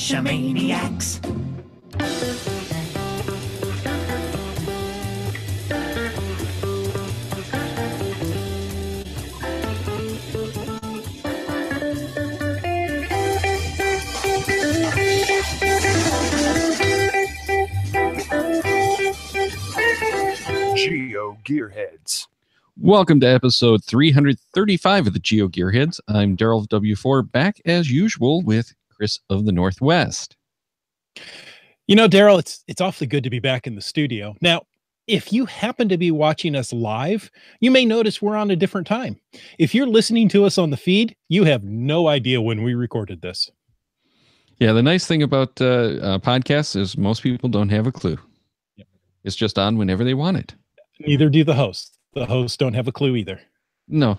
Geocachomaniacs. GeoGearHeads. Welcome to episode 335 of the GeoGearHeads. I'm Daryl W4, back as usual with Chris of the Northwest. You know, Daryl, it's awfully good to be back in the studio. Now, if you happen to be watching us live, you may notice we're on a different time. If you're listening to us on the feed, you have no idea when we recorded this. Yeah, the nice thing about podcasts is most people don't have a clue. Yep. It's just on whenever they want it. Neither do the hosts. The hosts don't have a clue either. No.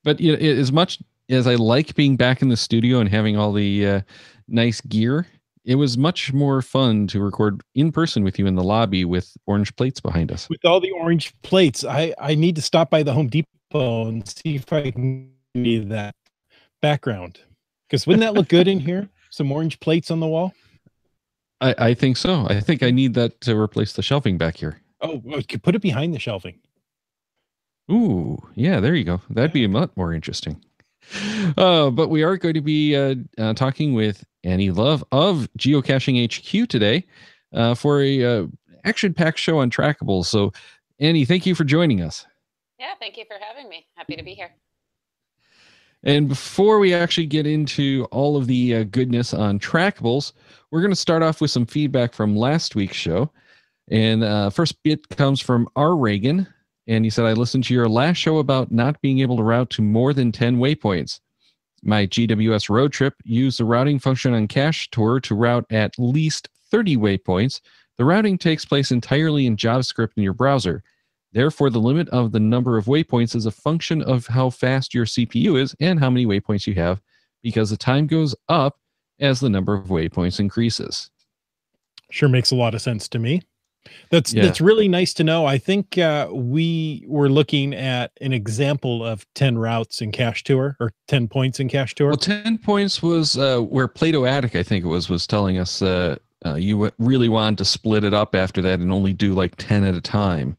But you know, as much as I like being back in the studio and having all the nice gear, it was much more fun to record in person with you in the lobby with orange plates behind us. With all the orange plates, I need to stop by the Home Depot and see if I can need that background. Because wouldn't that look good in here? Some orange plates on the wall? I think so. I think I need that to replace the shelving back here. Oh, well, you could put it behind the shelving. Ooh, yeah, there you go. That'd be a lot more interesting. But we are going to be talking with Annie Love of Geocaching HQ today for a action-packed show on Trackables. So, Annie, thank you for joining us. Yeah, thank you for having me. Happy to be here. And before we actually get into all of the goodness on Trackables, we're going to start off with some feedback from last week's show. And first bit comes from R. Reagan. And he said, I listened to your last show about not being able to route to more than 10 waypoints. My GWS road trip used the routing function on Cache Tour to route at least 30 waypoints. The routing takes place entirely in JavaScript in your browser. Therefore, the limit of the number of waypoints is a function of how fast your CPU is and how many waypoints you have, because the time goes up as the number of waypoints increases. Sure makes a lot of sense to me. That's really nice to know. I think we were looking at an example of 10 routes in Cache Tour, or 10 points in Cache Tour. Well, 10 points was where Plato Attic, I think it was telling us you really wanted to split it up after that and only do like 10 at a time.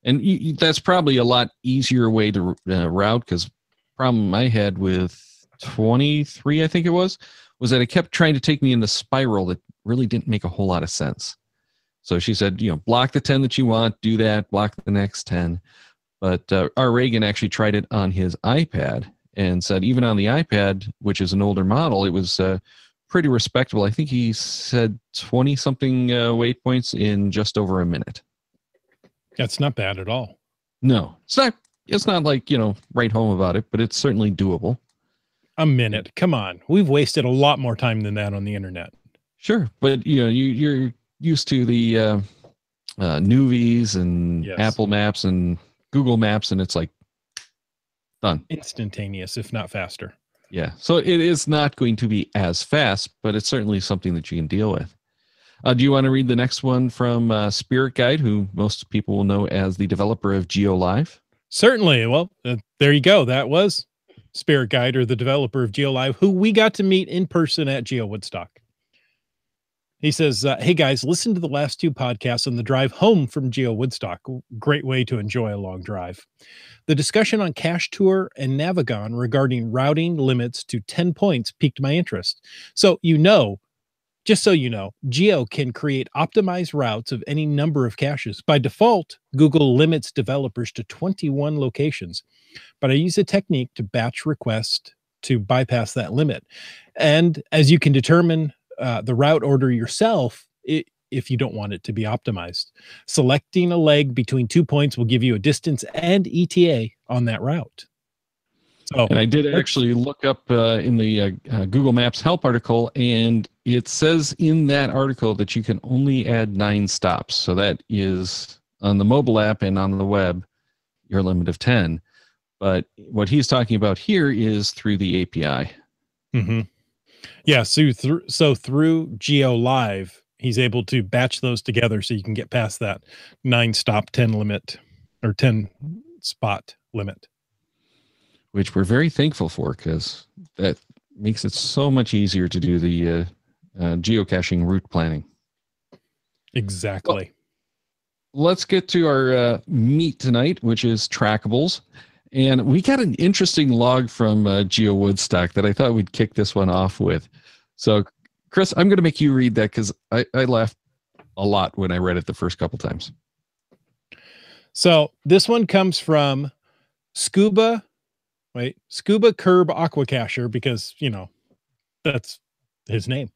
And that's probably a lot easier way to route, because problem I had with 23, I think it was that it kept trying to take me in the spiral that really didn't make a whole lot of sense. So she said, block the 10 that you want, do that, block the next 10. But R. Reagan actually tried it on his iPad and said even on the iPad, which is an older model, it was pretty respectable. I think he said 20-something waypoints in just over a minute. That's not bad at all. No, it's not like, write home about it, but it's certainly doable. A minute. Come on. We've wasted a lot more time than that on the internet. Sure. But, you're used to the Nuvies and Apple Maps and Google Maps, and it's like done. Instantaneous, if not faster. Yeah. So it is not going to be as fast, but it's certainly something that you can deal with. Do you want to read the next one from Spirit Guide, who most people will know as the developer of GeoLive? Certainly. Well, there you go. That was Spirit Guide, or the developer of GeoLive, who we got to meet in person at Geo Woodstock. He says, hey guys, listen to the last two podcasts on the drive home from Geo Woodstock. Great way to enjoy a long drive. The discussion on Cache Tour and Navigon regarding routing limits to 10 points piqued my interest. Just so you know, Geo can create optimized routes of any number of caches. By default, Google limits developers to 21 locations, but I use a technique to batch requests to bypass that limit. And as you can determine the route order yourself, if you don't want it to be optimized. Selecting a leg between 2 points will give you a distance and ETA on that route. So, and I did actually look up in the Google Maps help article, and it says in that article that you can only add 9 stops. So that is on the mobile app and on the web, your limit of 10. But what he's talking about here is through the API. Mm-hmm. Yeah, so through GeoLive, he's able to batch those together so you can get past that 9-stop 10 limit, or 10 spot limit. Which we're very thankful for, because that makes it so much easier to do the geocaching route planning. Exactly. Well, let's get to our meat tonight, which is Trackables. And we got an interesting log from Geo Woodstock that I thought we'd kick this one off with. So, Chris, I'm going to make you read that because I laughed a lot when I read it the first couple times. So this one comes from Scuba Curb Aquacacher, because, that's his name.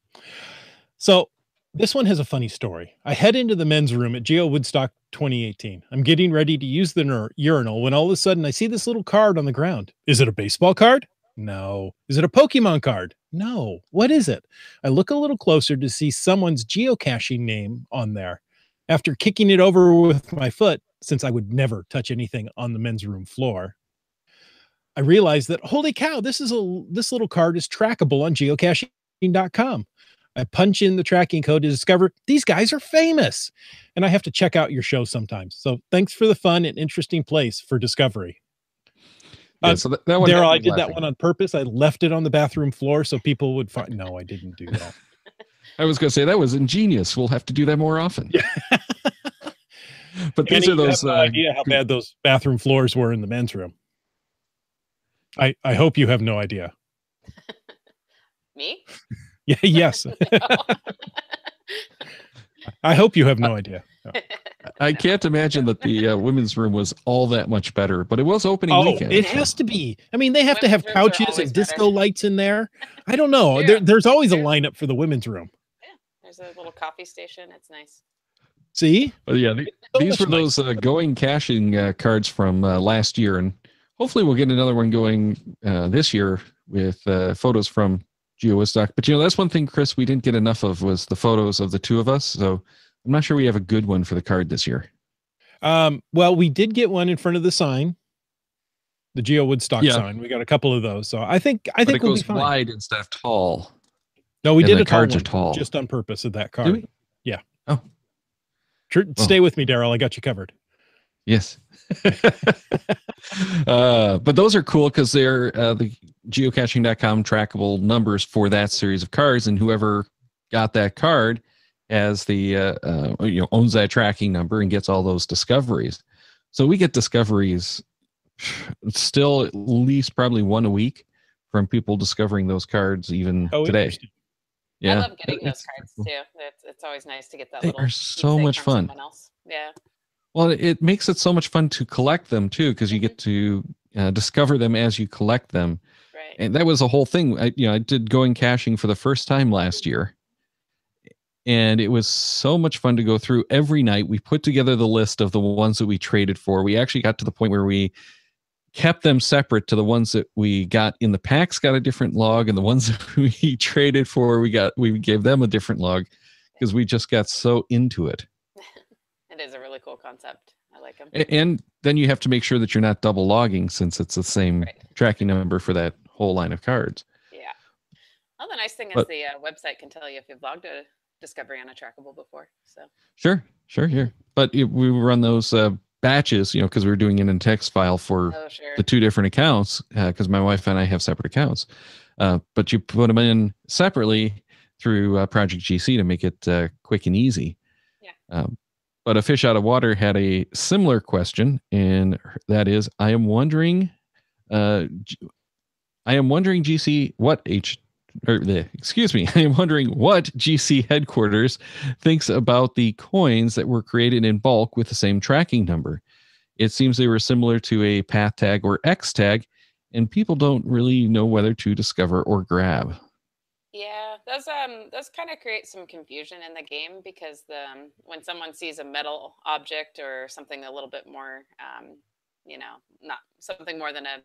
So this one has a funny story. I head into the men's room at Geo Woodstock 2018. I'm getting ready to use the urinal when all of a sudden I see this little card on the ground. Is it a baseball card? No. Is it a Pokemon card? No. What is it? I look a little closer to see someone's geocaching name on there. After kicking it over with my foot, since I would never touch anything on the men's room floor, I realized that, holy cow, this little card is trackable on geocaching.com. I punch in the tracking code to discover these guys are famous, and I have to check out your show sometimes. So thanks for the fun and interesting place for discovery. Yeah, so that one, Daryl, I did that one on purpose. I left it on the bathroom floor so people would find. No, I didn't do that. I was going to say that was ingenious. We'll have to do that more often. Yeah. But these are those. You have no idea how bad those bathroom floors were in the men's room. I hope you have no idea. Me? Yeah. Yes. I hope you have no idea. No. I can't imagine that the women's room was all that much better, but it was opening weekend. It has to be. I mean, they have to have couches and disco lights in there. I don't know. Yeah. There's always a lineup for the women's room. Yeah, there's a little coffee station. It's nice. See? But yeah, these were those going caching cards from last year, and hopefully we'll get another one going this year with photos from GeoWoodstock. But that's one thing, Chris, we didn't get enough of was the photos of the two of us. So I'm not sure we have a good one for the card this year. Well, we did get one in front of the sign, the GeoWoodstock sign. We got a couple of those. So I think it we'll goes be fine. wide instead of tall. No, we did the a cards are tall just on purpose of that card. Do we? Yeah. Oh. Stay with me, Daryl. I got you covered. Yes. But those are cool because they're the geocaching.com trackable numbers for that series of cards, and whoever got that card has the owns that tracking number and gets all those discoveries. So we get discoveries still at least probably one a week from people discovering those cards even today. Yeah, I love getting those cards too. It's always nice to get that. They are so much fun. Yeah. Well, it makes it so much fun to collect them too, because you get to discover them as you collect them. Right. And that was a whole thing. I did going caching for the first time last year, and it was so much fun to go through every night. We put together the list of the ones that we traded for. We actually got to the point where we kept them separate to the ones that we got in the packs got a different log, and the ones that we traded for, we gave them a different log because we just got so into it. It is a really cool concept. I like them. And then you have to make sure that you're not double logging since it's the same tracking number for that whole line of cards. Yeah. Well, the nice thing is the website can tell you if you've logged a discovery on a trackable before. So Sure. But we run those batches, because we were doing it in text file for the two different accounts, because my wife and I have separate accounts. But you put them in separately through Project GC to make it quick and easy. Yeah. But a fish out of water had a similar question, and that is, I am wondering, GC what I am wondering what GC headquarters thinks about the coins that were created in bulk with the same tracking number. It seems they were similar to a path tag or X tag, and people don't really know whether to discover or grab. Yeah, those kind of create some confusion in the game because when someone sees a metal object or something a little bit more, not something more than a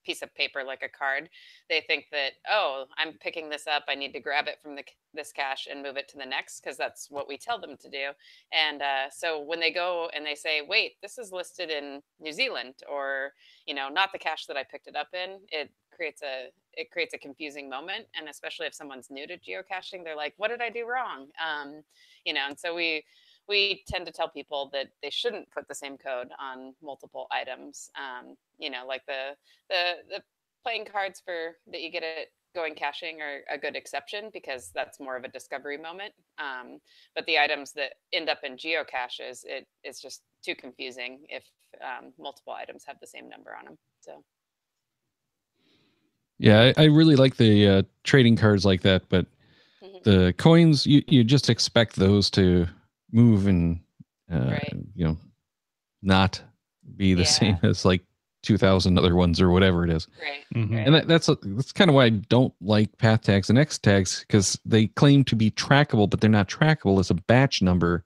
piece of paper like a card, they think that, oh, I'm picking this up, I need to grab it from this cache and move it to the next, because that's what we tell them to do. And so when they go and they say, wait, this is listed in New Zealand, or not the cache that I picked it up in, it creates a confusing moment. And especially if someone's new to geocaching, they're like, what did I do wrong? And so we tend to tell people that they shouldn't put the same code on multiple items. Like the playing cards that you get at going caching are a good exception because that's more of a discovery moment. But the items that end up in geocaches, it's just too confusing if multiple items have the same number on them. So. Yeah, I really like the trading cards like that, but the coins, you just expect those to move and right. not be the same as like 2,000 other ones or whatever it is. Right. And that's kind of why I don't like path tags and X tags, because they claim to be trackable, but they're not trackable as a batch number,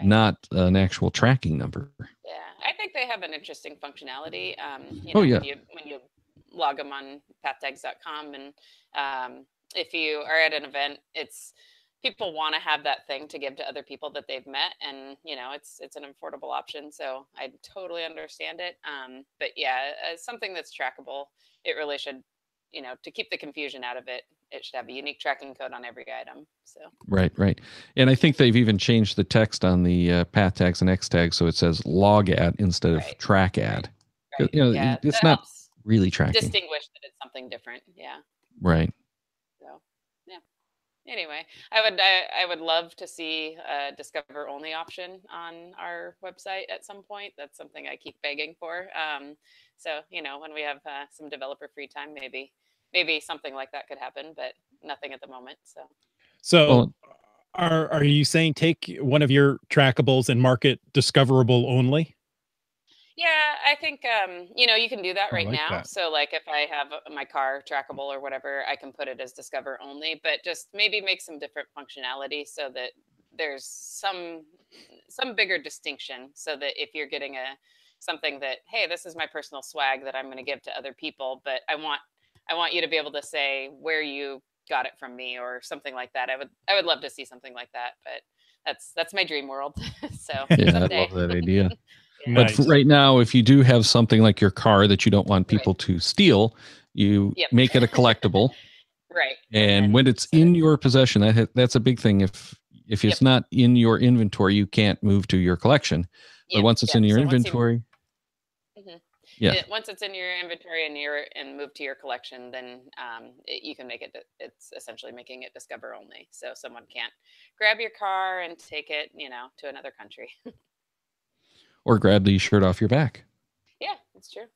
not an actual tracking number. Yeah, I think they have an interesting functionality. When you log them on pathtags.com, and if you are at an event, people want to have that thing to give to other people that they've met, and it's an affordable option. So I totally understand it. But yeah, as something that's trackable, it really should, to keep the confusion out of it, it should have a unique tracking code on every item. So right. And I think they've even changed the text on the path tags and X tags so it says log at instead of track ad. Right. It's not really tracking. Distinguish that it's something different. Yeah. Right. So yeah. Anyway, I would love to see a discover only option on our website at some point. That's something I keep begging for. So when we have some developer free time, maybe something like that could happen, but nothing at the moment. So are you saying take one of your trackables and mark it discoverable only? Yeah, I think you can do that right now. That. So like if I have my car trackable or whatever, I can put it as discover only, but just maybe make some different functionality so that there's some bigger distinction, so that if you're getting something that, hey, this is my personal swag that I'm going to give to other people, but I want you to be able to say where you got it from me or something like that. I would love to see something like that, but that's my dream world. So yeah, I love that idea. Nice. But right now, if you do have something like your car that you don't want people to steal, you make it a collectible. Right. And when it's in your possession, that's a big thing. If it's not in your inventory, you can't move to your collection. But once it's in your inventory, once it's in your inventory and moved to your collection, then you can make it. It's essentially making it discover only, so someone can't grab your car and take it, to another country. Or grab the shirt off your back. Yeah, that's true.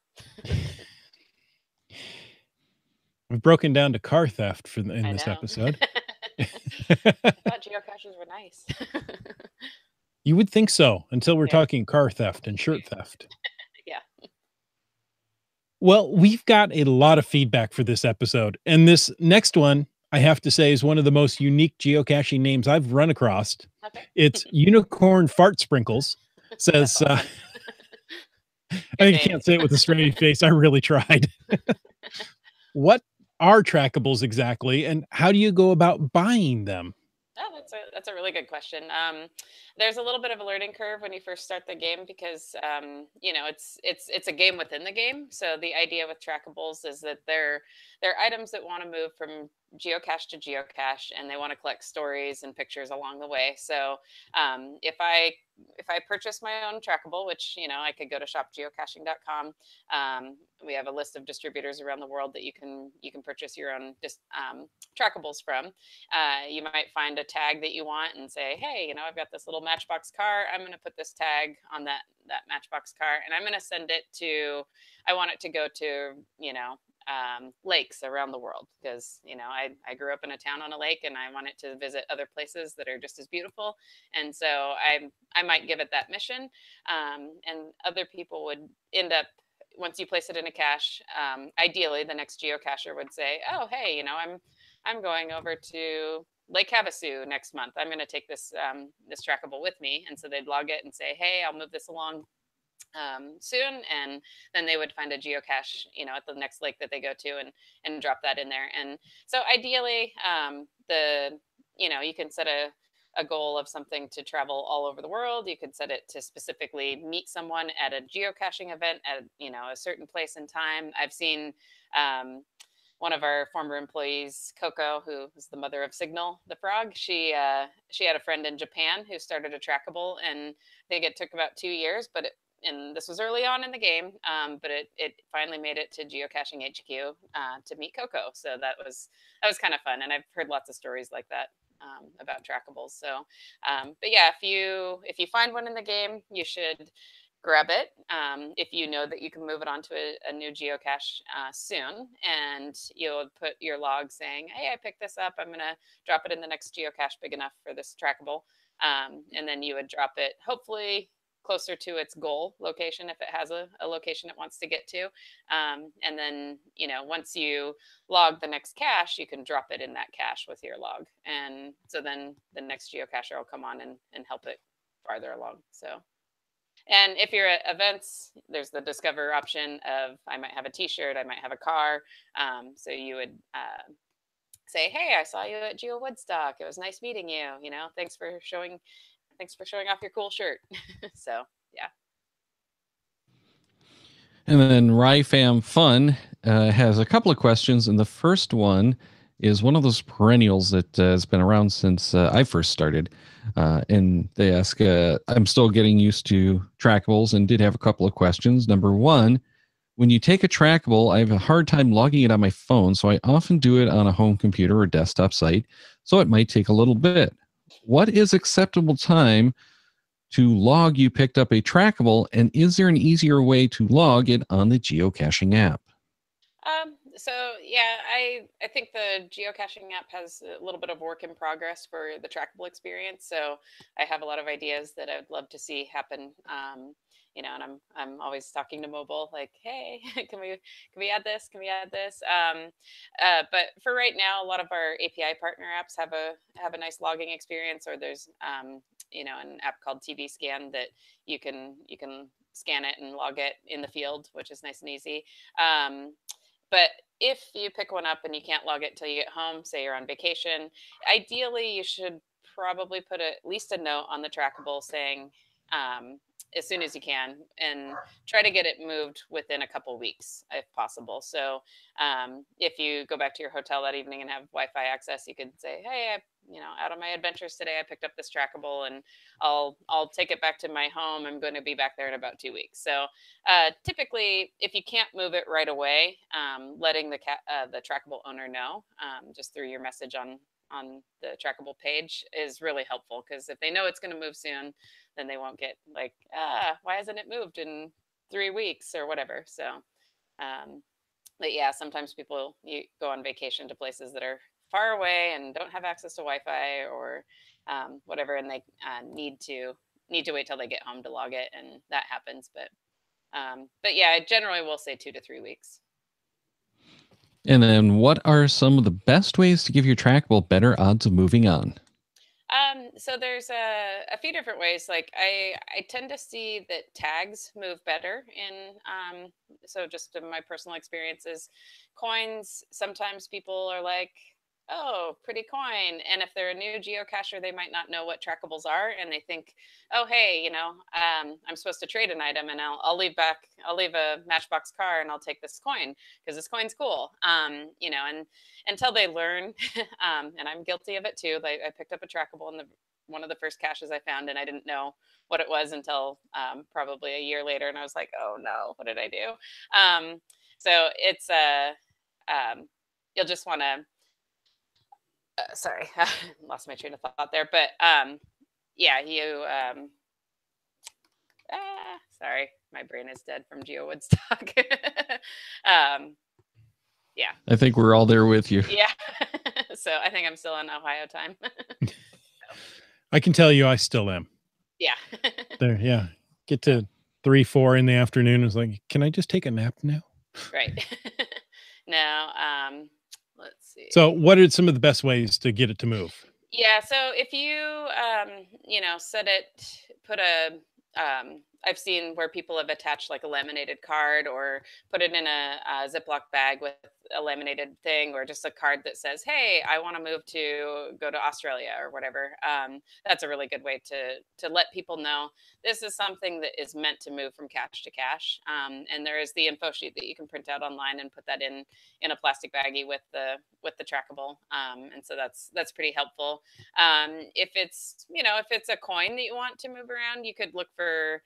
We've broken down to car theft in this episode. I thought geocaches were nice. You would think so, until we're talking car theft and shirt theft. Yeah. Well, we've got a lot of feedback for this episode, and this next one, I have to say, is one of the most unique geocaching names I've run across. Okay. It's Unicorn Fart Sprinkles. Says, I can't say it with a straight face. I really tried. What are trackables exactly, and how do you go about buying them? Oh, that's a really good question. There's a little bit of a learning curve when you first start the game because it's a game within the game. So the idea with trackables is that they're items that want to move from geocache to geocache, and they want to collect stories and pictures along the way. So if I purchase my own trackable, which I could go to shopgeocaching.com, we have a list of distributors around the world that you can purchase your own trackables from. You might find a tag that you want and say, hey, I've got this little Matchbox car. I'm going to put this tag on that Matchbox car, and I'm going to send it to. I want it to go to lakes around the world because I grew up in a town on a lake, and I want it to visit other places that are just as beautiful. And so I might give it that mission, and other people would end up, once you place it in a cache, ideally the next geocacher would say, oh, hey, I'm going over to Lake Havasu next month. I'm going to take this trackable with me. And so they'd log it and say, hey, I'll move this along soon, and then they would find a geocache at the next lake that they go to and drop that in there. And so ideally you can set a goal of something to travel all over the world. You could set it to specifically meet someone at a geocaching event at a certain place and time. I've seen one of our former employees, Coco, who is the mother of Signal the frog, she had a friend in Japan who started a trackable, and I think it took about 2 years, but and this was early on in the game, but it finally made it to Geocaching HQ to meet Coco. So that was kind of fun, and I've heard lots of stories like that about trackables. So, but yeah, if you find one in the game, you should grab it if you know that you can move it onto a new geocache soon, and you'll put your log saying, hey, I picked this up, I'm gonna drop it in the next geocache big enough for this trackable, and then you would drop it hopefully closer to its goal location if it has a location it wants to get to, and then once you log the next cache, you can drop it in that cache with your log, and so then the next geocacher will come on and help it farther along. So, and if you're at events, there's the discover option of, I might have a t-shirt, I might have a car. So you would say, hey, I saw you at Geo Woodstock. It was nice meeting you. Thanks for showing off your cool shirt. So, yeah. And then Ryfam Fun has a couple of questions. And the first one is one of those perennials that has been around since I first started. And they ask, I'm still getting used to trackables and did have a couple of questions. Number one, when you take a trackable, I have a hard time logging it on my phone, so I often do it on a home computer or desktop site, so it might take a little bit. What is acceptable time to log you picked up a trackable, and is there an easier way to log it on the geocaching app? So yeah, I think the geocaching app has a little bit of work in progress for the trackable experience. So I have a lot of ideas that I would love to see happen. And I'm always talking to mobile, like, hey, can we add this? Can we add this? But for right now, a lot of our API partner apps have a nice logging experience, or there's an app called TV Scan that you can scan it and log it in the field, which is nice and easy. But if you pick one up and you can't log it till you get home, say you're on vacation, ideally you should probably put at least a note on the trackable saying, as soon as you can, and try to get it moved within a couple weeks if possible. So if you go back to your hotel that evening and have Wi-Fi access, you could say, hey, out on my adventures today, I picked up this trackable, and I'll take it back to my home. I'm going to be back there in about 2 weeks. So typically, if you can't move it right away, letting the trackable owner know just through your message on the trackable page is really helpful, because if they know it's going to move soon, then they won't get like, why hasn't it moved in 3 weeks or whatever. So, but yeah, sometimes people go on vacation to places that are far away and don't have access to Wi-Fi or whatever, and they need to wait till they get home to log it, and that happens. But yeah, I generally will say 2 to 3 weeks. And then what are some of the best ways to give your trackable better odds of moving on? So there's a few different ways. Like I tend to see that tags move better in, so just in my personal experiences, coins, sometimes people are like, oh, pretty coin. And if they're a new geocacher, they might not know what trackables are. And they think, oh, hey, I'm supposed to trade an item, and I'll leave a Matchbox car and I'll take this coin because this coin's cool. And until they learn, and I'm guilty of it too. I picked up a trackable in one of the first caches I found, and I didn't know what it was until probably a year later. And I was like, oh no, what did I do? So it's you'll just want to, sorry, lost my train of thought there. But yeah, you, sorry, my brain is dead from Geo Woodstock. Yeah. I think we're all there with you. Yeah. So I think I'm still on Ohio time. I can tell you I still am. Yeah. There, yeah. Get to 3, 4 in the afternoon. It's like, can I just take a nap now? Right. Now, let's see. So what are some of the best ways to get it to move? Yeah. So if you, set it, put a, I've seen where people have attached like a laminated card, or put it in a Ziploc bag with a laminated thing, or just a card that says, hey, I want to go to Australia or whatever. That's a really good way to let people know this is something that is meant to move from cache to cache. And there is the info sheet that you can print out online and put that in a plastic baggie with the trackable. And so that's pretty helpful. If it's a coin that you want to move around, you could look for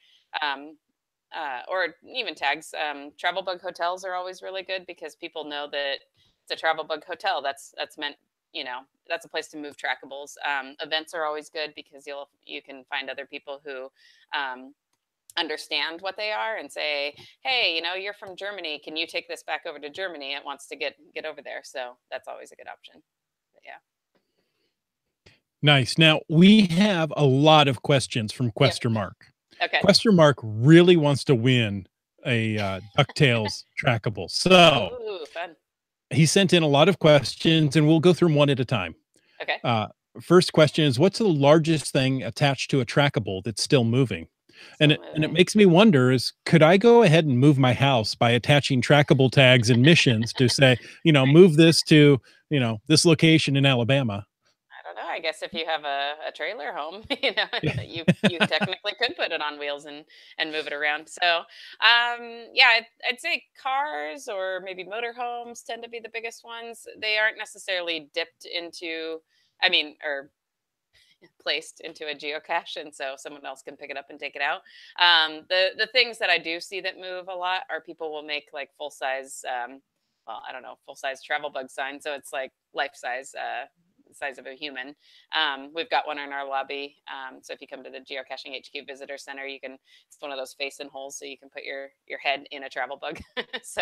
or even tags. Travel bug hotels are always really good because people know that it's a travel bug hotel. That's meant, that's a place to move trackables. Events are always good because you can find other people who understand what they are and say, hey, you're from Germany, can you take this back over to Germany? It wants to get over there, so that's always a good option. But yeah. Nice. Now we have a lot of questions from Quester Mark. Okay. Quester Mark really wants to win a DuckTales trackable. So ooh, fun. He sent in a lot of questions, and we'll go through them one at a time. Okay. First question is, what's the largest thing attached to a trackable that's still moving? And it makes me wonder is, could I go ahead and move my house by attaching trackable tags and missions to say, move this to, this location in Alabama? I don't know. I guess if you have a trailer home, you technically could put it on wheels and move it around. So, yeah, I'd say cars or maybe motorhomes tend to be the biggest ones. They aren't necessarily dipped into, or placed into a geocache, and so someone else can pick it up and take it out. The things that I do see that move a lot are people will make like full size, full size travel bug signs. So it's like life size. Size of a human. We've got one in our lobby. So if you come to the Geocaching HQ Visitor Center, it's one of those face-in holes, so you can put your head in a travel bug. So,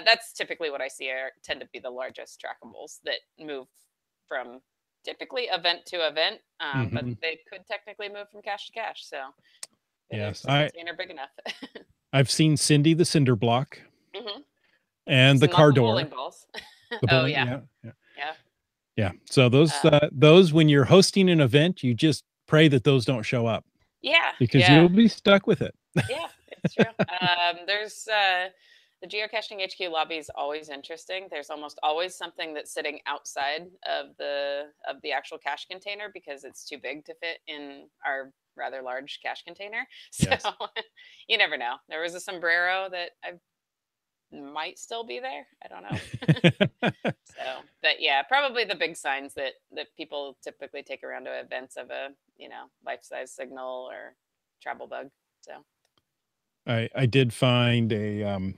that's typically what I see tend to be the largest trackables that move from typically event to event, but they could technically move from cache to cache. So yes, container big enough. I've seen Cindy the cinder block and the car door. Bowling balls. Oh yeah. Yeah. So those, when you're hosting an event, you just pray that those don't show up. Yeah. Because you'll be stuck with it. Yeah, it's true. There's the Geocaching HQ lobby is always interesting. There's almost always something that's sitting outside of the actual cache container because it's too big to fit in our rather large cache container. So yes. You never know. There was a sombrero that might still be there. I don't know. But yeah, probably the big signs that people typically take around to events of a life-size signal or travel bug. So I did find the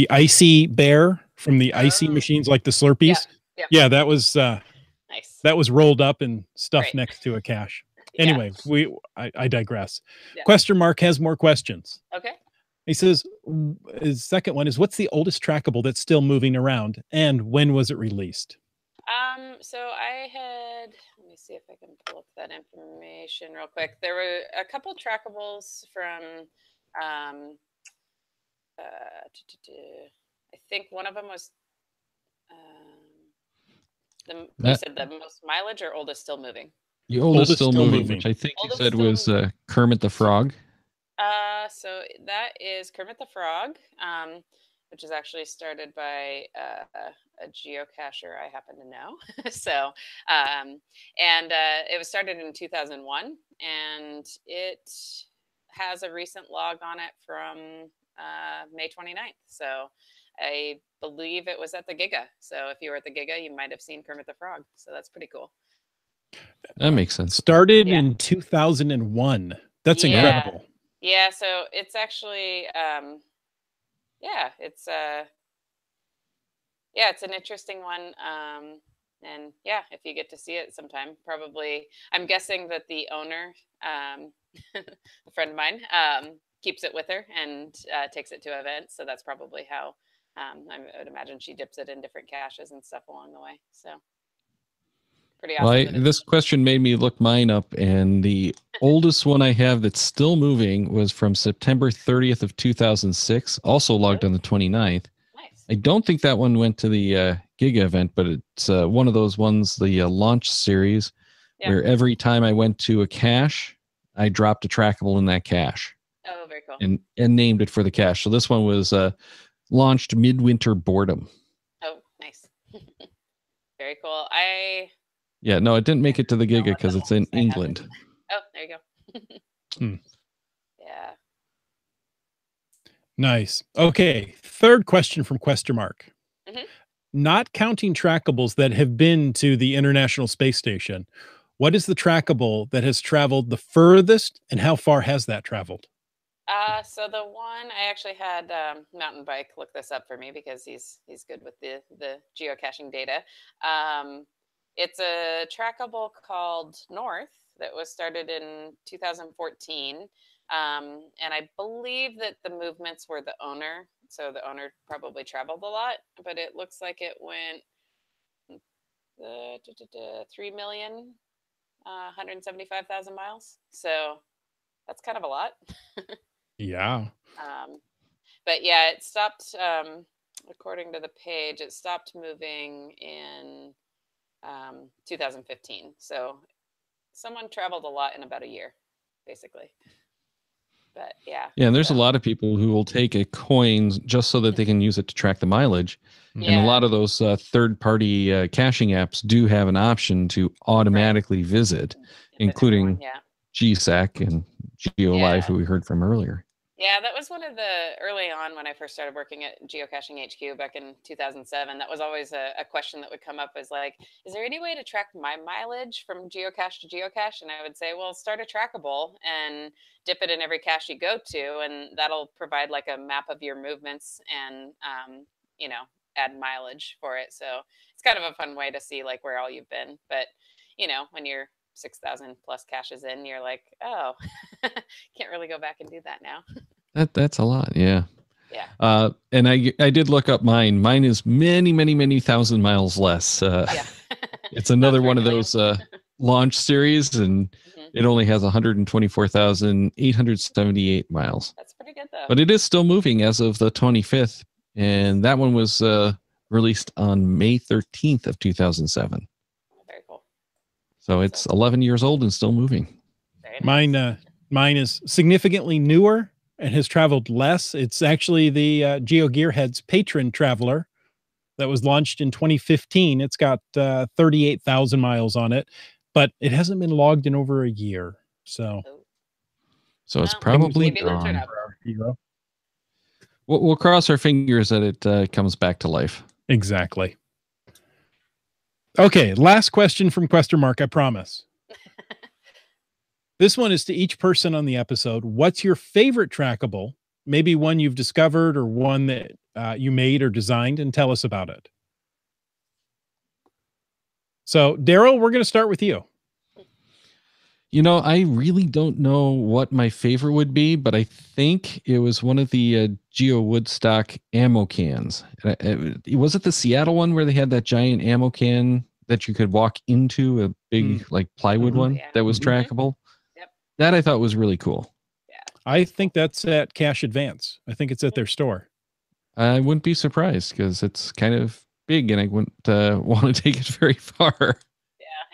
icy bear from the icy machines, like the Slurpees. Yeah, that was nice. That was rolled up and stuffed next to a cache. Anyway, I digress. Quester Mark has more questions. Okay. He says, his second one is, what's the oldest trackable that's still moving around, and when was it released? So let me see if I can pull up that information real quick. There were a couple trackables from, I think one of them was, you said the most mileage or oldest still moving? The oldest still moving, which I think you said was Kermit the Frog. So that is Kermit the Frog, which is actually started by a geocacher I happen to know. So, it was started in 2001, and it has a recent log on it from May 29th. So I believe it was at the Giga. So if you were at the Giga, you might have seen Kermit the Frog. So that's pretty cool. That makes sense. Started in 2001. That's incredible. Yeah, so it's actually, it's an interesting one. And yeah, if you get to see it sometime, probably, I'm guessing that the owner, a friend of mine, keeps it with her and takes it to events. So that's probably how, I would imagine she dips it in different caches and stuff along the way. So. Pretty awesome. Well, this question made me look mine up, and the oldest one I have that's still moving was from September 30th of 2006, also logged on the 29th. Nice. I don't think that one went to the Giga event, but it's one of those ones, the launch series, where every time I went to a cache, I dropped a trackable in that cache. Oh, very cool. And named it for the cache. So this one was launched Midwinter Boredom. Oh, nice. Very cool. Yeah, no, it didn't make it to the Giga because it's in England. Oh, there you go. Yeah. Nice. Okay, third question from Quester Mark. Not counting trackables that have been to the International Space Station, What is the trackable that has traveled the furthest, and how far has that traveled? So the one I actually had Mountain Bike look this up for me because he's good with the geocaching data. It's a trackable called North that was started in 2014, and I believe that the movements were the owner, so the owner probably traveled a lot. But it looks like it went 3,175,000 miles. So that's kind of a lot. Yeah. But yeah, it stopped, according to the page, it stopped moving in 2015. So someone traveled a lot in about a year, basically. But yeah. Yeah, and there's a lot of people who will take a coin just so that they can use it to track the mileage. Yeah. And a lot of those third-party caching apps do have an option to automatically visit, including GSAC and GeoLive, who we heard from earlier. Yeah, that was one of the early on when I first started working at Geocaching HQ back in 2007. That was always a question that would come up, is like, is there any way to track my mileage from geocache to geocache? And I would say, well, start a trackable and dip it in every cache you go to, and that'll provide like a map of your movements and, you know, add mileage for it. So it's kind of a fun way to see like where all you've been. But, you know, when you're 6,000 plus caches in, you're like, oh, can't really go back and do that now. That's a lot, yeah. Yeah. And I did look up mine. Mine is many thousand miles less. It's another one of those launch series, and it only has 124,878 miles. That's pretty good though. But it is still moving as of the 25th, and that one was released on May 13th of 2007. Very cool. So it's 11 years old and still moving. Nice. Mine is significantly newer and has traveled less. It's actually the GeoGearHeads Patron Traveler that was launched in 2015. It's got 38,000 miles on it, but it hasn't been logged in over a year. So it's probably gone. We'll cross our fingers that it comes back to life. Exactly. Okay, last question from Quester Mark, I promise. This one is to each person on the episode. What's your favorite trackable? Maybe one you've discovered or one that you made or designed, and tell us about it. So, Daryl, we're going to start with you. You know, I really don't know what my favorite would be, but I think it was one of the Geo Woodstock ammo cans. Was it the Seattle one where they had that giant ammo can that you could walk into, a big like plywood one that was trackable? Yep. That I thought was really cool. Yeah. I think that's at Cache Advance. I think it's at their store. I wouldn't be surprised because it's kind of big and I wouldn't want to take it very far.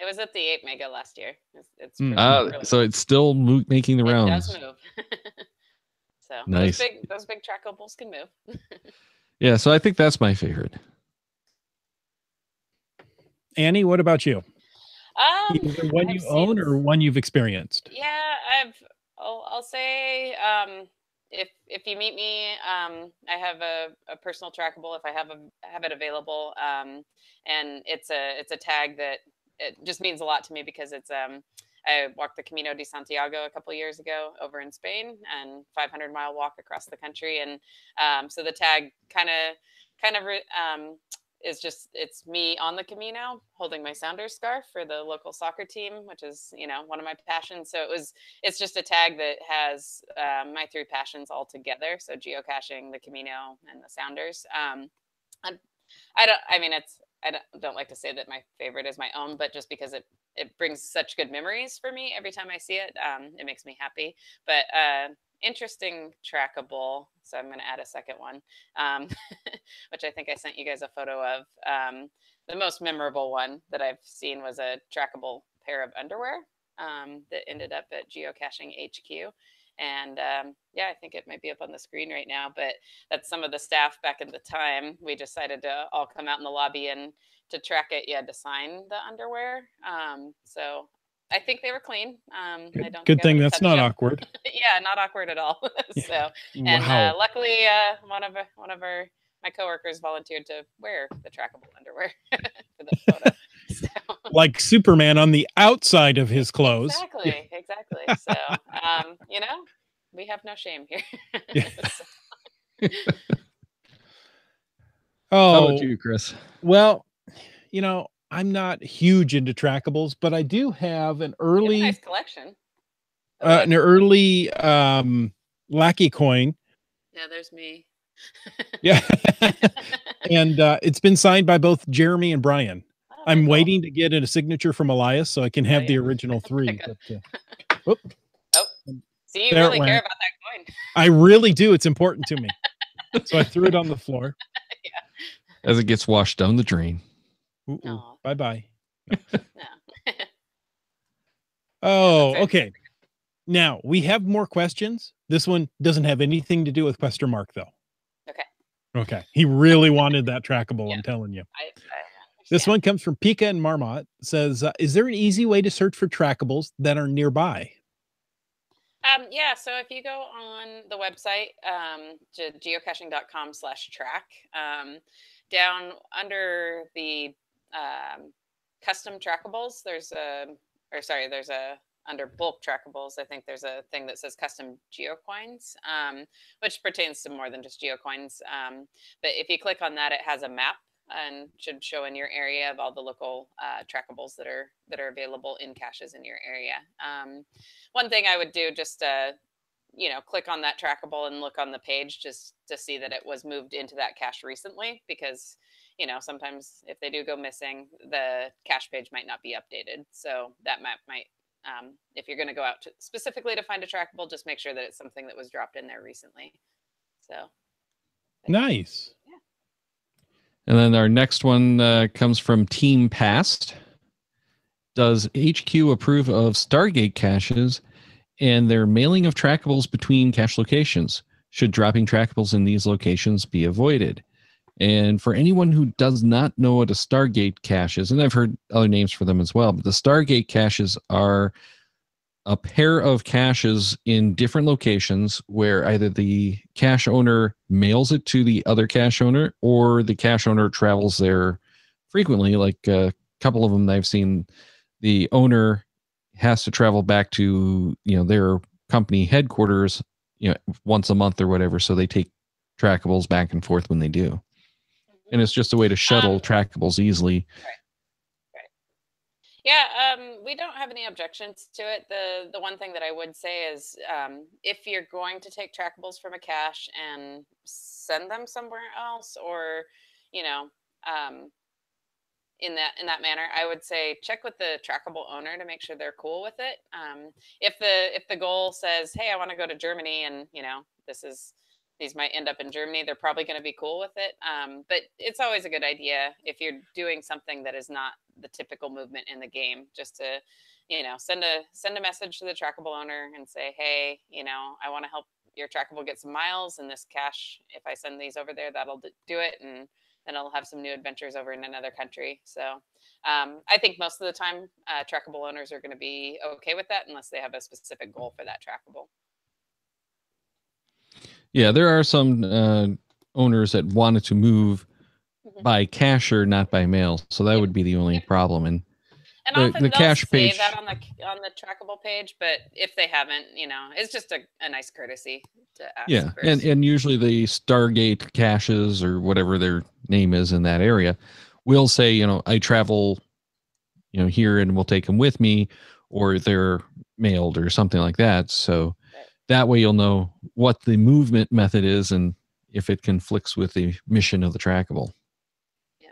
It was at the 8 Mega last year. It's so it's still making the rounds. It does move. So nice. Those big trackables can move. Yeah, so I think that's my favorite. Annie, what about you? Either one you own or one you've experienced. Yeah, I'll say if you meet me, I have a personal trackable if I have it available, and it's a tag that it just means a lot to me because it's I walked the Camino de Santiago a couple years ago over in Spain, and 500-mile walk across the country, and so the tag kind of is just, it's me on the Camino holding my Sounders scarf for the local soccer team, which is, you know, one of my passions. So it's just a tag that has my three passions all together. So geocaching, the Camino, and the Sounders. I don't like to say that my favorite is my own, but just because it brings such good memories for me every time I see it, it makes me happy. But interesting trackable, so I'm going to add a second one, which I think I sent you guys a photo of. The most memorable one that I've seen was a trackable pair of underwear that ended up at Geocaching HQ. And yeah, I think it might be up on the screen right now, but that's some of the staff back in the time. We decided to all come out in the lobby, and to track it, you had to sign the underwear. So I think they were clean. Good thing that's not awkward. Yeah, not awkward at all. So, and luckily, one of my coworkers volunteered to wear the trackable underwear for the photo. So, like Superman on the outside of his clothes. Exactly. So, you know, we have no shame here. Yeah. Oh, how about you, Chris? Well, you know, I'm not huge into trackables, but I do have an You have a early nice collection. of an early lackey coin. Yeah, there's me. Yeah. And it's been signed by both Jeremy and Brian. Oh, very I'm cool. waiting to get a signature from Elias so I can have the yeah. original 3. Pick But, Oh, see, you there it really care went. about that coin. I really do. It's important to me. So I threw it on the floor. As it gets washed down the drain. Aw. Bye-bye. No. Oh, that's okay. Now, we have more questions. This one doesn't have anything to do with Quester Mark, though. Okay. He really wanted that trackable, Yeah. I'm telling you. I This one comes from Pika and Marmot. Says, is there an easy way to search for trackables that are nearby? Yeah, so if you go on the website, geocaching.com/track, down under the custom trackables, there's under bulk trackables, I think there's a thing that says custom geocoins, which pertains to more than just geocoins. But if you click on that, it has a map and should show in your area of all the local trackables that are available in caches in your area. One thing I would do, just click on that trackable and look on the page just to see that it was moved into that cache recently, because sometimes if they do go missing, the cache page might not be updated. So that map might, if you're going to go out specifically to find a trackable, just make sure that it's something that was dropped in there recently. So nice. Yeah. And then our next one comes from Team Past. Does HQ approve of Stargate caches and their mailing of trackables between cache locations? Should dropping trackables in these locations be avoided? And for anyone who does not know what a Stargate cache is, and I've heard other names for them as well, but the Stargate caches are a pair of caches in different locations where either the cache owner mails it to the other cache owner or the cache owner travels there frequently. Like a couple of them that I've seen, the owner has to travel back to their company headquarters once a month or whatever, so they take trackables back and forth when they do. And it's just a way to shuttle trackables easily. Right. Yeah, we don't have any objections to it. The one thing that I would say is, if you're going to take trackables from a cache and send them somewhere else, or in that manner, I would say check with the trackable owner to make sure they're cool with it. If the goal says, hey, I want to go to Germany, and these might end up in Germany, they're probably going to be cool with it. But it's always a good idea, if you're doing something that is not the typical movement in the game, just to send a message to the trackable owner and say, hey, I want to help your trackable get some miles in this cache. If I send these over there, that'll do it, and then I'll have some new adventures over in another country. So I think most of the time trackable owners are going to be okay with that, unless they have a specific goal for that trackable. Yeah, there are some owners that wanted to move by cacher, not by mail. So that would be the only problem. And often the they'll cache say page that on the trackable page, but if they haven't, it's just a nice courtesy to ask. Yeah, first. and usually the Stargate caches, or whatever their name is in that area, will say, I travel, here, and we'll take them with me, or they're mailed or something like that. So that way you'll know what the movement method is and if it conflicts with the mission of the trackable. Yeah.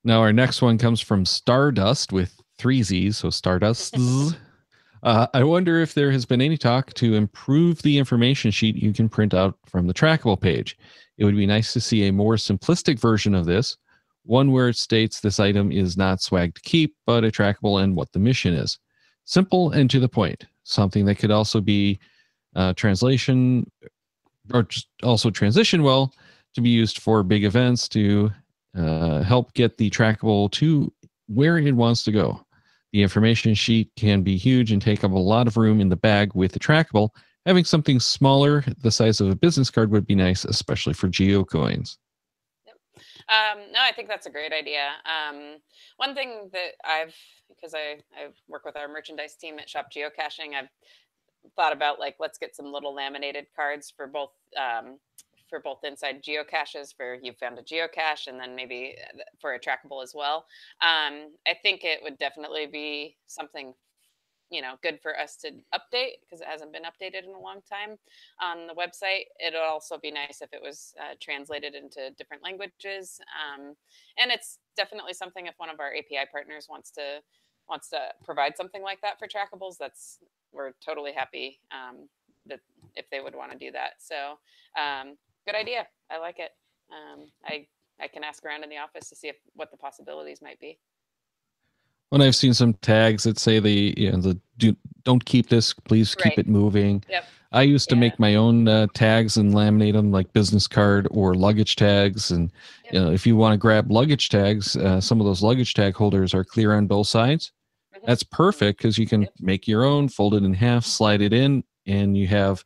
Now our next one comes from Stardust with 3 Z's, so Stardust. I wonder if there has been any talk to improve the information sheet you can print out from the trackable page. It would be nice to see a more simplistic version of this, one where it states this item is not swag to keep, but a trackable and what the mission is. Simple and to the point. Something that could also be translation, or just also transition well, to be used for big events to help get the trackable to where it wants to go. The information sheet can be huge and take up a lot of room in the bag with the trackable. Having something smaller, the size of a business card, would be nice, especially for geocoins. No, I think that's a great idea. One thing that because I work with our merchandise team at Shop Geocaching, I've thought about like, let's get some little laminated cards for both inside geocaches for you found a geocache and then maybe for a trackable as well. I think it would definitely be something good for us to update because it hasn't been updated in a long time on the website. It'll also be nice if it was translated into different languages. And it's definitely something if one of our API partners wants to provide something like that for trackables, we're totally happy that if they would want to do that. So good idea. I like it. I can ask around in the office to see what the possibilities might be. When I've seen some tags that say don't keep this, please keep it moving. Yep. I used to make my own tags and laminate them like business card or luggage tags. And if you want to grab luggage tags, some of those luggage tag holders are clear on both sides. That's perfect because you can make your own, fold it in half, slide it in, and you have,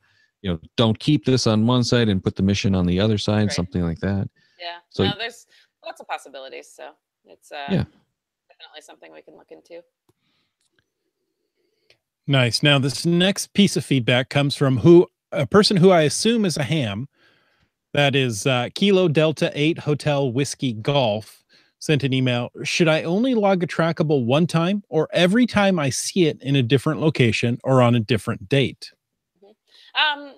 don't keep this on one side and put the mission on the other side, something like that. Yeah. So there's lots of possibilities. So it's definitely something we can look into. Nice. Now, this next piece of feedback comes from a person who I assume is a ham. That is Kilo Delta 8 Hotel Whiskey Golf sent an email. Should I only log a trackable one time or every time I see it in a different location or on a different date?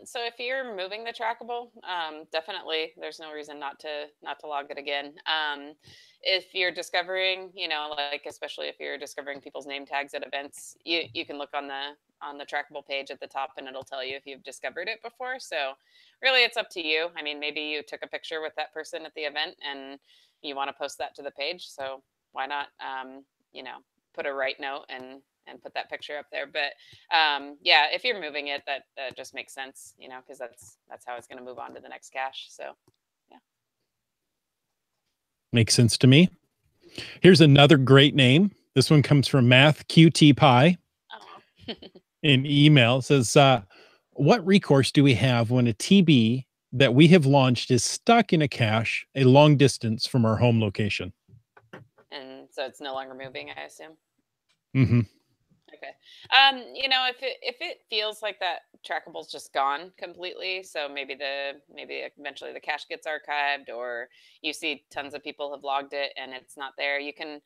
So if you're moving the trackable, definitely there's no reason not to log it again. If you're discovering, like especially if you're discovering people's name tags at events, you can look on the trackable page at the top and it'll tell you if you've discovered it before. So really it's up to you. I mean, maybe you took a picture with that person at the event and you want to post that to the page. So why not, put a write note and put that picture up there. But if you're moving it, that just makes sense, because that's how it's going to move on to the next cache. So yeah. Makes sense to me. Here's another great name. This one comes from Math QT Pie. In email. It says, what recourse do we have when a TB that we have launched is stuck in a cache a long distance from our home location? And so it's no longer moving, I assume. Mm-hmm. Okay. If it feels like that trackable's just gone completely, so maybe eventually the cache gets archived, or you see tons of people have logged it and it's not there, you can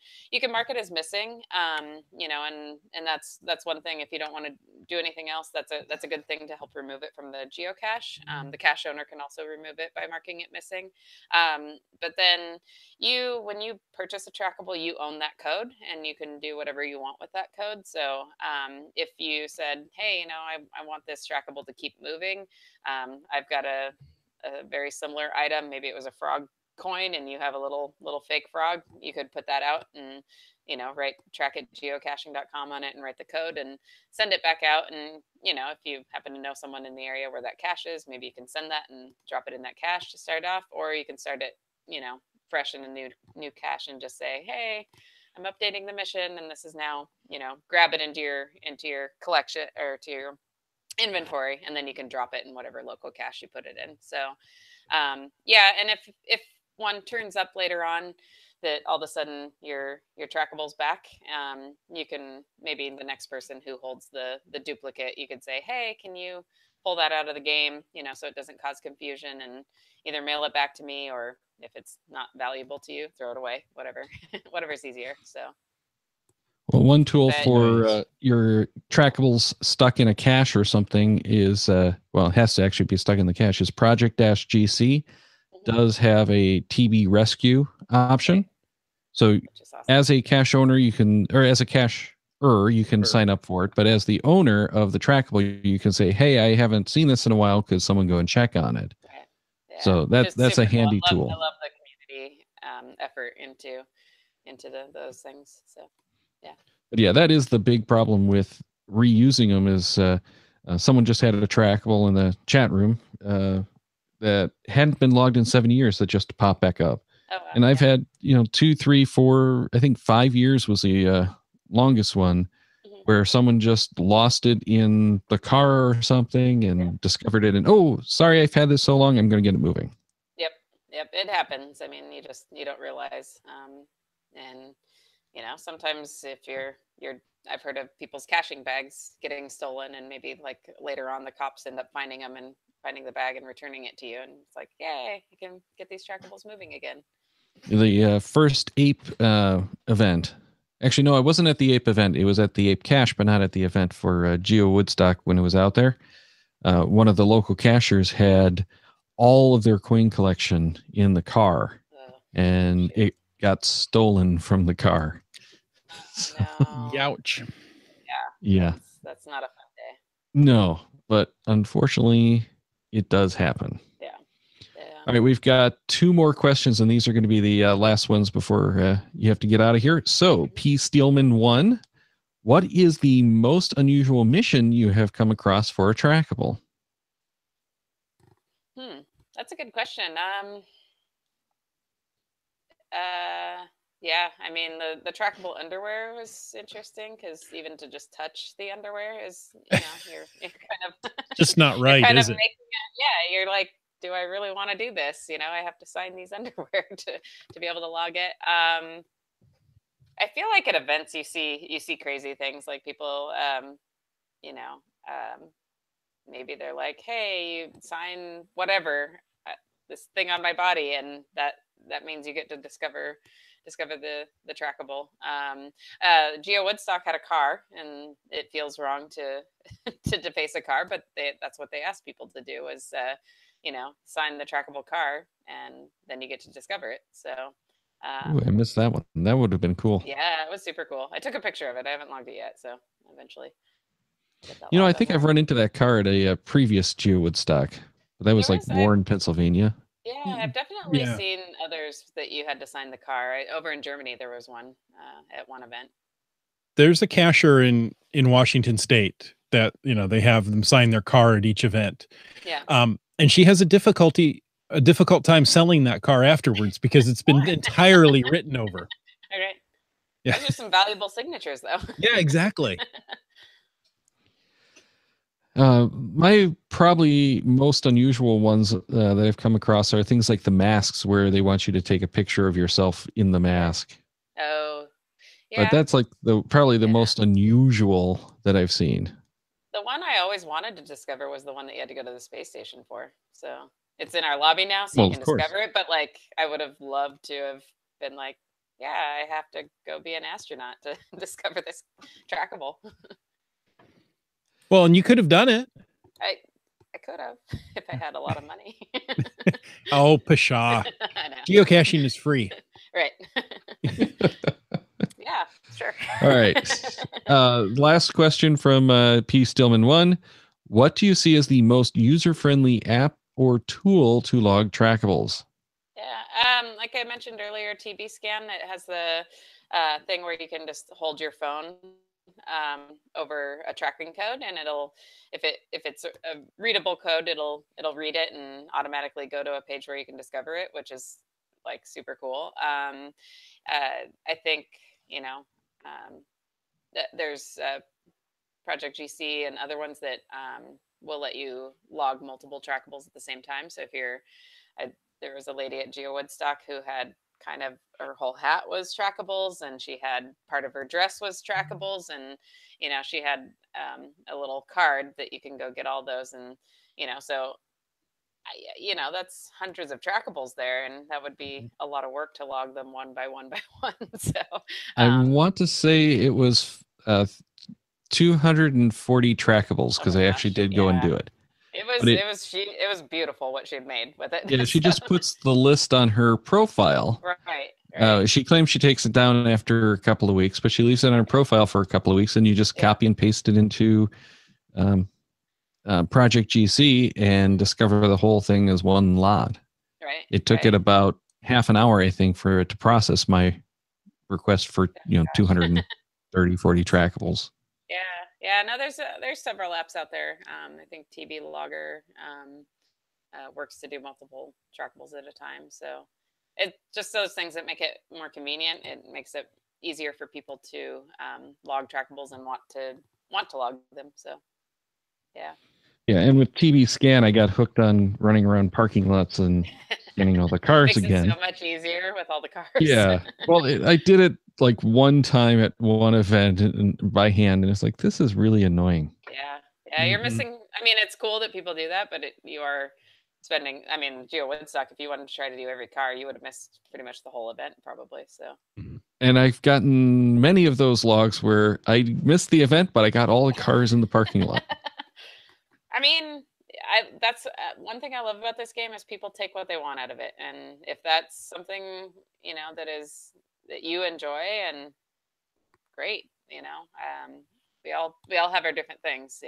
mark it as missing. And that's one thing. If you don't want to do anything else, that's a good thing to help remove it from the geocache. The cache owner can also remove it by marking it missing. But then when you purchase a trackable, you own that code and you can do whatever you want with that code. So if you said, hey, I want this trackable to keep moving, I've got a very similar item, maybe it was a frog coin and you have a little fake frog, you could put that out and write track@geocaching.com on it and write the code and send it back out. And if you happen to know someone in the area where that cache is, maybe you can send that and drop it in that cache to start off, or you can start it fresh in a new cache and just say, hey, I'm updating the mission and this is now, grab it into your collection or to your inventory, and then you can drop it in whatever local cache you put it in. So and if one turns up later on that all of a sudden your trackable's back, you can, maybe the next person who holds the duplicate, you could say, hey, can you pull that out of the game, so it doesn't cause confusion, and either mail it back to me, or if it's not valuable to you, throw it away, whatever's easier. So well, one tool for your trackables stuck in a cache or something is, it has to actually be stuck in the cache, is Project-GC does have a TB rescue option. So awesome. As a cache owner, as a cacher, you can sign up for it. But as the owner of the trackable, you can say, hey, I haven't seen this in a while. Could someone go and check on it? Yeah. So that's a handy tool. I love the community effort into those things. So, yeah. But yeah, that is the big problem with reusing them is someone just had a trackable in the chat room that hadn't been logged in 7 years that just popped back up. Oh, wow. And I've had, 2, 3, 4, I think 5 years was the longest one, where someone just lost it in the car or something and discovered it. And, oh, sorry, I've had this so long, I'm going to get it moving. Yep. Yep, it happens. I mean, you don't realize, and sometimes if I've heard of people's caching bags getting stolen, and maybe like later on the cops end up finding them and finding the bag and returning it to you, and it's like, yay, you can get these trackables moving again. The first ape event. Actually, no, I wasn't at the ape event. It was at the ape cache, but not at the event for Geo Woodstock when it was out there. One of the local cachers had all of their coin collection in the car, and it got stolen from the car. No. Youch. Yeah. That's not a fun day. No, but unfortunately, it does happen. Yeah. All right, we've got 2 more questions, and these are going to be the last ones before you have to get out of here. So, P. Steelman 1, what is the most unusual mission you have come across for a trackable? That's a good question. Yeah, I mean the trackable underwear was interesting because even to just touch the underwear is, you're kind of just not right, kind is of it? Yeah, you're like, do I really want to do this? I have to sign these underwear to be able to log it. I feel like at events you see crazy things, like people, maybe they're like, hey, you sign whatever, this thing on my body, and that means you get to discover the trackable. Geo Woodstock had a car, and it feels wrong to to deface a car, but that's what they asked people to do, was sign the trackable car, and then you get to discover it. So Ooh, I missed that one. That would have been cool. yeah, it was super cool. I took a picture of it. I haven't logged it yet, so eventually get that I logged think on I've there. run into that car at a previous Geo Woodstock. That was like Warren, Pennsylvania. Yeah, I've definitely seen others that you had to sign the car. Over in Germany, there was one at one event. There's a cashier in Washington State that, they have them sign their car at each event. Yeah. And she has a difficult time selling that car afterwards because it's been entirely written over. All right. Yeah. Those are some valuable signatures, though. Yeah, exactly. My probably most unusual ones that I've come across are things like the masks, where they want you to take a picture of yourself in the mask. Oh, yeah. But that's like probably the most unusual that I've seen. The one I always wanted to discover was the one that you had to go to the space station for. So it's in our lobby now, so you can discover it. But like, I would have loved to have been like, yeah, I have to go be an astronaut to discover this trackable. Well, and you could have done it. I could have if I had a lot of money. Oh, pshaw. Geocaching is free. Right. Yeah, sure. All right. Last question from P. Stillman 1. What do you see as the most user-friendly app or tool to log trackables? Yeah, like I mentioned earlier, TB Scan, it has the thing where you can just hold your phone over a tracking code, and if it's a readable code, it'll read it and automatically go to a page where you can discover it, which is like super cool. I think there's Project GC and other ones that will let you log multiple trackables at the same time. So if there was a lady at Geo Woodstock who had kind of her whole hat was trackables, and she had part of her dress was trackables, and she had a little card that you can go get all those, and so that's hundreds of trackables there, and that would be a lot of work to log them one by one by one. So I want to say it was 240 trackables, because I actually did go and do it. It was beautiful what she made with it. Yeah, she just puts the list on her profile. Right. She claims she takes it down after a couple of weeks, but she leaves it on her profile for a couple of weeks, and you just copy and paste it into Project GC and discover the whole thing as one lot. Right. It took it about half an hour, I think, for it to process my request for 230, 40 trackables. Yeah. No, there's several apps out there. I think TB Logger works to do multiple trackables at a time. So it just those things that make it more convenient. It makes it easier for people to log trackables and want to log them. So yeah. Yeah, and with TV Scan, I got hooked on running around parking lots and scanning all the cars Makes again. it so much easier with all the cars. Yeah. Well, I did it like one time at one event and by hand, and it's like, this is really annoying. Yeah. Yeah. You're missing. I mean, it's cool that people do that, but you are spending. I mean, Geo Woodstock, if you wanted to try to do every car, you would have missed pretty much the whole event, probably. So. And I've gotten many of those logs where I missed the event, but I got all the cars in the parking lot. I mean, that's one thing I love about this game is people take what they want out of it, and if that's something that you enjoy, and great, we all have our different things,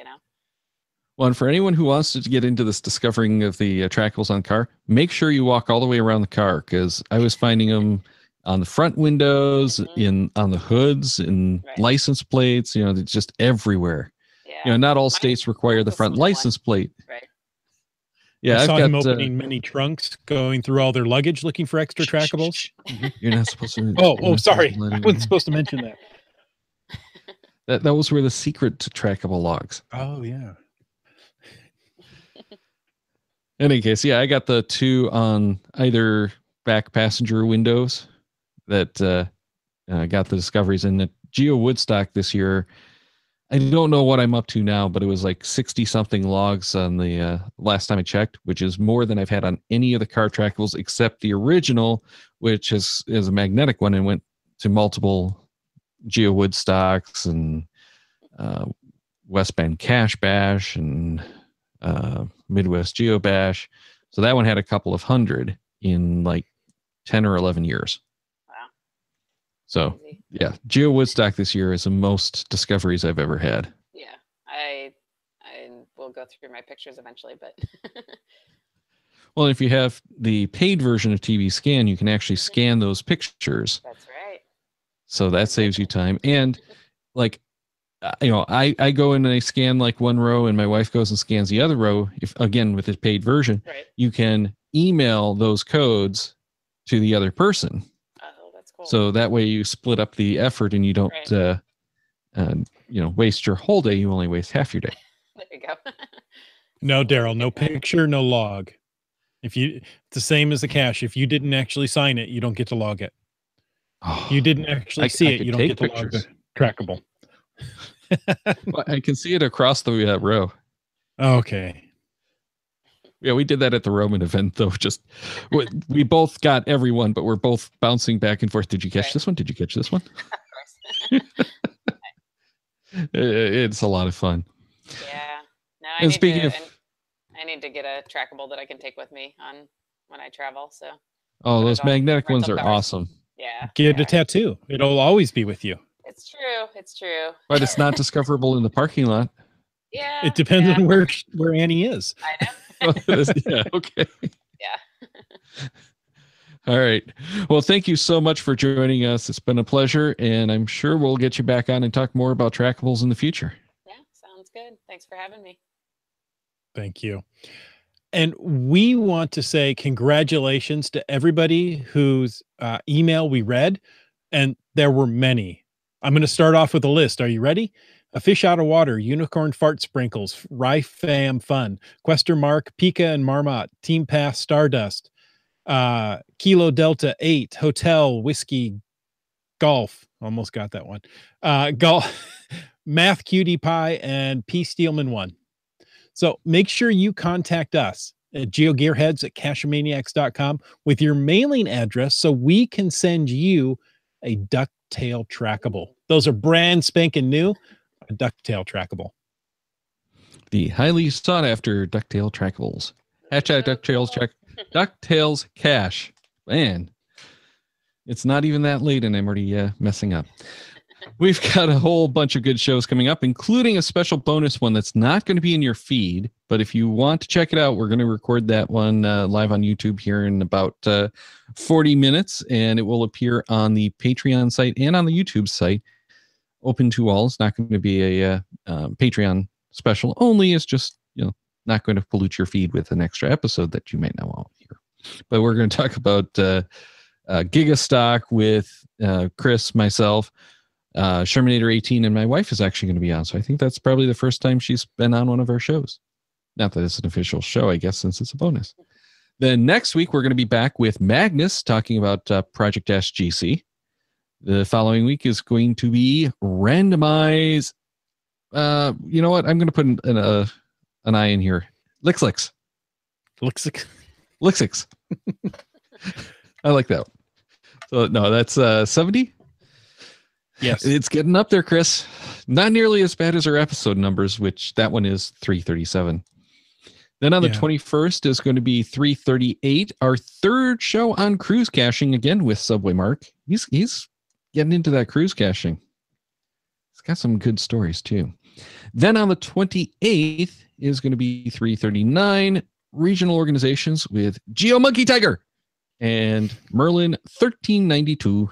Well, and for anyone who wants to get into this discovering of the trackables on car, make sure you walk all the way around the car, because I was finding them on the front windows, on the hoods, in license plates, they're just everywhere. Yeah. Not all states require the front license plate. Right. Yeah, I saw him opening many trunks, going through all their luggage, looking for extra trackables. You're not supposed to. Oh, sorry. I wasn't supposed to mention that. That was where the secret to trackable logs. Oh, yeah. In any case, yeah, I got the 2 on either back passenger windows that got the discoveries. In the Geo Woodstock this year, I don't know what I'm up to now, but it was like 60 something logs on the last time I checked, which is more than I've had on any of the car trackables except the original, which is a magnetic one and went to multiple Geo Woodstocks and West Bend Cash Bash and Midwest Geo Bash. So that one had a couple of hundred in like 10 or 11 years. Wow. So yeah, Geo Woodstock this year is the most discoveries I've ever had. Yeah, I will go through my pictures eventually, but well, if you have the paid version of TV Scan, you can actually scan those pictures. That's right. So that saves you time. And like, I go in and I scan like one row, and my wife goes and scans the other row. If again with the paid version, you can email those codes to the other person. Cool. So that way you split up the effort and you don't, waste your whole day. You only waste half your day. There you go. No, Daryl, no picture, no log. It's the same as the cash. If you didn't actually sign it, you don't get to log it. If you didn't actually see it, you don't get to log the trackable. Well, I can see it across the row. Okay. Yeah, we did that at the Roman event, though. Just we both got everyone, but we're both bouncing back and forth. Did you catch this one? Did you catch this one? Of course. It's a lot of fun. Yeah. No, I need to get a trackable that I can take with me when I travel. So. Oh, those magnetic ones are awesome. Yeah. Get a tattoo. It'll always be with you. It's true. It's true. But it's not discoverable in the parking lot. Yeah. It depends on where Annie is. I know. Yeah, okay. Yeah. All right. Well, thank you so much for joining us. It's been a pleasure, and I'm sure we'll get you back on and talk more about trackables in the future. Yeah, sounds good. Thanks for having me. Thank you. And we want to say congratulations to everybody whose email we read, and there were many. I'm going to start off with a list. Are you ready? A Fish Out of Water, Unicorn Fart Sprinkles, Rye Fam Fun, Quester Mark, Pika and Marmot, Team Pass Stardust, Kilo Delta 8, Hotel Whiskey Golf. Almost got that one. Golf, Math Cutie Pie, and P. Steelman 1. So make sure you contact us at GeoGearHeads@CashManiacs.com with your mailing address so we can send you a ducktail trackable. Those are brand spanking new. A ducktail trackable. The highly sought after ducktail trackables. DuckTales Cash. Man, it's not even that late and I'm already messing up. We've got a whole bunch of good shows coming up, including a special bonus one that's not going to be in your feed. But if you want to check it out, we're going to record that one live on YouTube here in about 40 minutes, and it will appear on the Patreon site and on the YouTube site. Open to all. It's not going to be a Patreon special only. It's just, not going to pollute your feed with an extra episode that you might not want to hear. But we're going to talk about Gigastock with Chris, myself, Shermanator 18, and my wife is actually going to be on. So I think that's probably the first time she's been on one of our shows. Not that it's an official show, I guess, since it's a bonus. Then next week, we're going to be back with Magnus talking about Project GC. The following week is going to be randomize. You know what? I'm going to put an I in here. Lixlix. Lixix. I like that. So no, that's 70. Yes, it's getting up there, Chris. Not nearly as bad as our episode numbers, which that one is 337. Then on the 21st is going to be 338, our third show on cruise caching, again with Subway Mark. He's getting into that cruise caching. He's got some good stories too. Then on the 28th is going to be 339, regional organizations with Geo Monkey Tiger and Merlin 1392,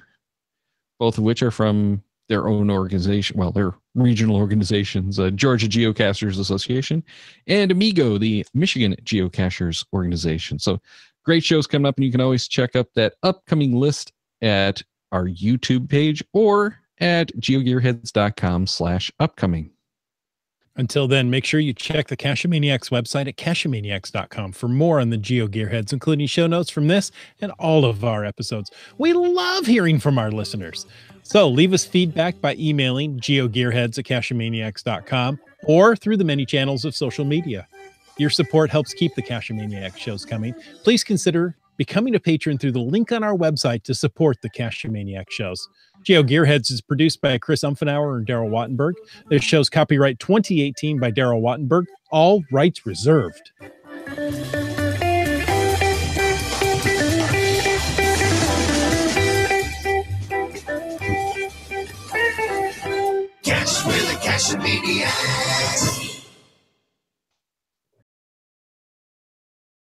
both of which are from their own organization. Well, they're regional organizations, Georgia Geocachers Association and Amigo, the Michigan Geocachers Organization. So great shows coming up, and you can always check up that upcoming list at our YouTube page or at geogearheads.com/upcoming. Until then, make sure you check the Cachemaniacs website at cachemaniacs.com for more on the GeoGearHeads, including show notes from this and all of our episodes. We love hearing from our listeners. So leave us feedback by emailing geogearheads@cachemaniacs.com or through the many channels of social media. Your support helps keep the Cachemaniacs shows coming. Please consider becoming a patron through the link on our website to support the Cachemaniacs shows. GeoGearHeads is produced by Chris Umfenauer and Daryl Wattenberg. This show's copyright 2018 by Daryl Wattenberg. All rights reserved. Cash with the Cachemaniacs.